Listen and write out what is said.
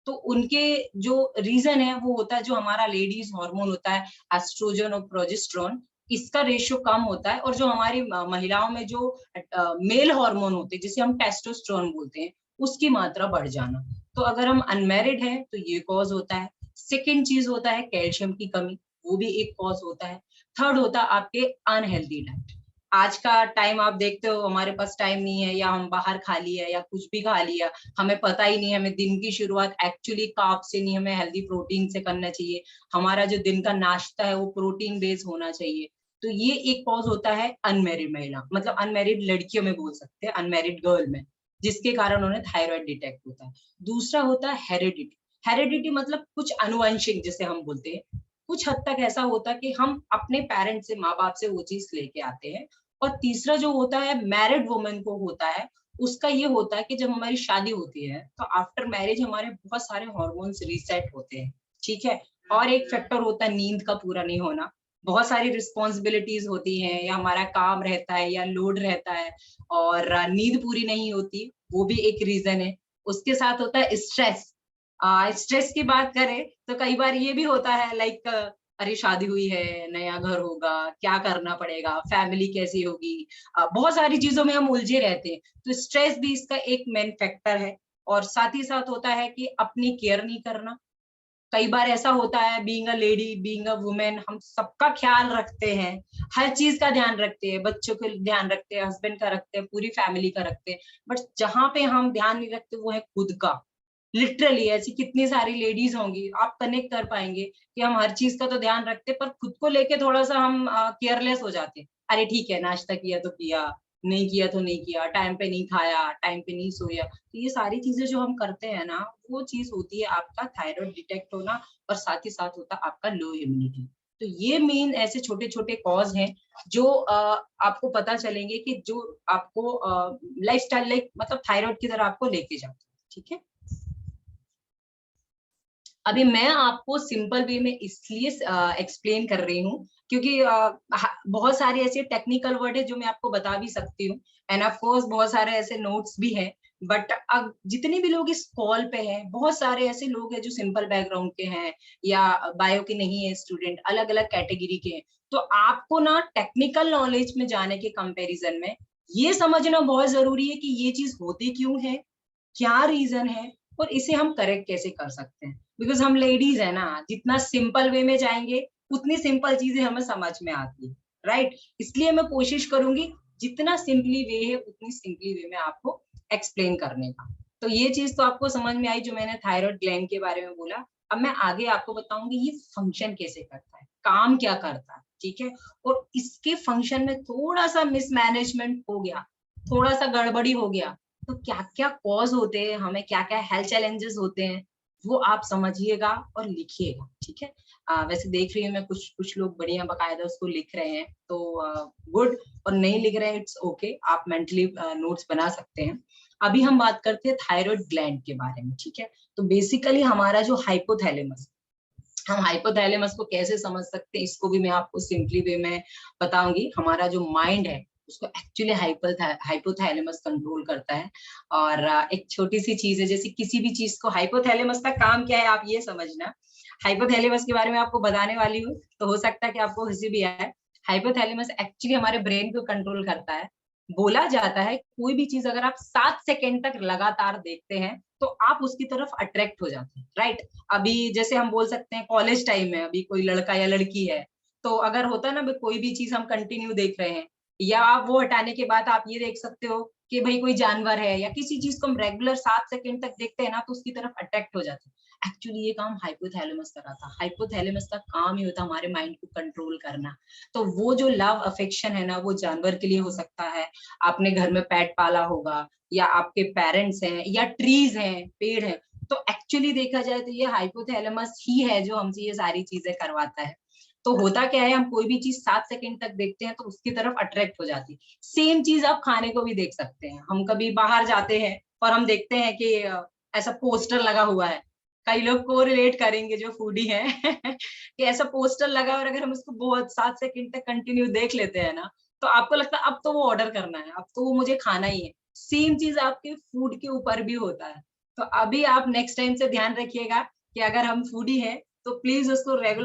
तो उनके जो रीजन है वो होता है जो हमारा लेडीज हार्मोन होता है एस्ट्रोजन और प्रोजेस्टेरोन, इसका रेशियो कम होता है। और जो हमारी महिलाओं में जो मेल हार्मोन होते हैं जिसे हम टेस्टोस्टेरोन बोलते हैं, उसकी मात्रा बढ़ जाना। तो अगर हम अनमैरिड हैं तो ये कॉज होता है। सेकेंड चीज होता है कैल्शियम की कमी, वो भी एक कॉज होता है। थर्ड होता है आपके अनहेल्दी डाइट। आज का टाइम आप देखते हो हमारे पास टाइम नहीं है, या हम बाहर खा लिया या कुछ भी खा लिया, हमें पता ही नहीं है, हमें दिन की शुरुआत एक्चुअली कार्ब से नहीं, हमें हेल्दी प्रोटीन से करना चाहिए। हमारा जो दिन का नाश्ता है वो प्रोटीन बेस्ड होना चाहिए। तो ये एक कॉज होता है अनमेरिड महिला, मतलब अनमेरिड लड़कियों में बोल सकते हैं, अनमेरिड गर्ल में, जिसके कारण उन्हें थायराइड डिटेक्ट होता है। दूसरा होता है हेरिडिटी। हेरिडिटी मतलब कुछ अनुवंशिक जिसे हम बोलते हैं। कुछ हद तक ऐसा होता है कि हम अपने पेरेंट्स से, माँ बाप से वो चीज लेके आते हैं। और तीसरा जो होता है मैरिड वुमेन को होता है, उसका ये होता है कि जब हमारी शादी होती है तो आफ्टर मैरिज हमारे बहुत सारे हार्मोन्स रीसेट होते हैं, ठीक है। और एक फैक्टर होता है नींद का पूरा नहीं होना। बहुत सारी रिस्पॉन्सिबिलिटीज होती हैं, या हमारा काम रहता है या लोड रहता है, और नींद पूरी नहीं होती, वो भी एक रीजन है। उसके साथ होता है स्ट्रेस। स्ट्रेस की बात करें तो कई बार ये भी होता है, लाइक अरे शादी हुई है, नया घर होगा, क्या करना पड़ेगा, फैमिली कैसी होगी, बहुत सारी चीजों में हम उलझे रहते हैं। तो स्ट्रेस भी इसका एक मेन फैक्टर है। और साथ ही साथ होता है कि अपनी केयर नहीं करना। कई बार ऐसा होता है, being a lady, being a women, हम सबका ख्याल रखते हैं, हर चीज का ध्यान रखते हैं, बच्चों का ध्यान रखते हैं, हस्बैंड का रखते हैं, पूरी फैमिली का रखते हैं। बट जहां पे हम ध्यान नहीं रखते वो है खुद का। लिटरली ऐसी कितनी सारी लेडीज होंगी, आप कनेक्ट कर पाएंगे कि हम हर चीज का तो ध्यान रखते पर खुद को लेके थोड़ा सा हम केयरलेस हो जाते हैं। अरे ठीक है, नाश्ता किया तो किया, नहीं किया तो नहीं किया, टाइम पे नहीं खाया, टाइम पे नहीं सोया। तो ये सारी चीजें जो हम करते हैं ना, वो चीज होती है आपका थायराइड डिटेक्ट होना। और साथ ही साथ होता है आपका लो इम्यूनिटी। तो ये मेन ऐसे छोटे छोटे कॉज हैं जो आपको पता चलेंगे कि जो आपको लाइफ स्टाइल लाइक मतलब थायराइड की तरह आपको लेके जाते हैं, ठीक है। अभी मैं आपको सिंपल वे में इसलिए एक्सप्लेन कर रही हूँ क्योंकि बहुत सारे ऐसे टेक्निकल वर्ड है जो मैं आपको बता भी सकती हूँ। एंड ऑफ कोर्स बहुत सारे ऐसे नोट्स भी हैं। बट अब जितने भी लोग इस कॉल पे हैं, बहुत सारे ऐसे लोग हैं जो सिंपल बैकग्राउंड के हैं या बायो के नहीं है स्टूडेंट, अलग अलग कैटेगरी के हैं। तो आपको ना टेक्निकल नॉलेज में जाने के कंपैरिजन में ये समझना बहुत जरूरी है कि ये चीज होती क्यों है, क्या रीजन है, और इसे हम करेक्ट कैसे कर सकते हैं। बिकॉज हम लेडीज है ना, जितना सिंपल वे में जाएंगे उतनी सिंपल चीजें हमें समझ में आती है, राइट। इसलिए मैं कोशिश करूंगी जितना सिंपली वे है उतनी सिंपली वे में आपको एक्सप्लेन करने का। तो ये चीज तो आपको समझ में आई जो मैंने थायराइड ग्लैंड के बारे में बोला। अब मैं आगे आपको बताऊंगी ये फंक्शन कैसे करता है, काम क्या करता है, ठीक है। और इसके फंक्शन में थोड़ा सा मिसमैनेजमेंट हो गया, थोड़ा सा गड़बड़ी हो गया, तो क्या क्या कॉज होते हैं, हमें क्या क्या हेल्थ चैलेंजेस होते हैं, वो आप समझिएगा और लिखिएगा, ठीक है। वैसे देख रही हूँ मैं कुछ कुछ लोग बढ़िया बकायदा उसको लिख रहे हैं, तो गुड। और नहीं लिख रहे हैं, इट्स ओके, आप मेंटली नोट्स बना सकते हैं। अभी हम बात करते हैं थायराइड ग्लैंड के बारे में, ठीक है। तो बेसिकली हमारा जो हाइपोथैलेमस, हम हाइपोथैलेमस को कैसे समझ सकते हैं इसको भी मैं आपको सिंपली वे में बताऊंगी। हमारा जो माइंड है उसको एक्चुअली हाइपोथैलेमस कंट्रोल करता है। और एक छोटी सी चीज है, जैसे किसी भी चीज को, हाइपोथैलेमस का काम क्या है आप ये समझना। हाइपोथैलेमस के बारे में आपको बताने वाली हूँ तो हो सकता है कि आपको हंसी भी आए। हाइपोथैलेमस एक्चुअली हमारे ब्रेन को कंट्रोल करता है। बोला जाता है कोई भी चीज अगर आप 7 सेकेंड तक लगातार देखते हैं तो आप उसकी तरफ अट्रैक्ट हो जाते हैं, राइट। अभी जैसे हम बोल सकते हैं कॉलेज टाइम में अभी कोई लड़का या लड़की है, तो अगर होता है ना कोई भी चीज हम कंटिन्यू देख रहे हैं, या आप वो हटाने के बाद आप ये देख सकते हो कि भाई कोई जानवर है या किसी चीज को हम रेगुलर 7 सेकेंड तक देखते हैं ना, तो उसकी तरफ अट्रैक्ट हो जाते हैं। एक्चुअली ये काम हाइपोथैलेमस कर रहा था। हाइपोथैलेमस का काम ही होता है हमारे माइंड को कंट्रोल करना। तो वो जो लव अफेक्शन है ना, वो जानवर के लिए हो सकता है, आपने घर में पेट पाला होगा, या आपके पेरेंट्स हैं, या ट्रीज हैं, पेड़ है। तो एक्चुअली देखा जाए तो ये हाइपोथैलेमस ही है जो हमसे ये सारी चीजें करवाता है। तो होता क्या है, हम कोई भी चीज 7 सेकेंड तक देखते हैं तो उसकी तरफ अट्रैक्ट हो जाती है। सेम चीज आप खाने को भी देख सकते हैं। हम कभी बाहर जाते हैं और हम देखते हैं कि ऐसा पोस्टर लगा हुआ है, कई लोग को रिलेट करेंगे जो फूडी है कि ऐसा पोस्टर लगा और अगर हम उसको बहुत 7 सेकेंड तक कंटिन्यू देख लेते हैं ना, तो आपको लगता है अब तो वो ऑर्डर करना है, अब तो वो मुझे खाना ही है। सेम चीज आपके फूड के ऊपर भी होता है। तो अभी आप नेक्स्ट टाइम से ध्यान रखिएगा कि अगर हम फूडी हैं, तो प्लीज़ उसको रेगुलर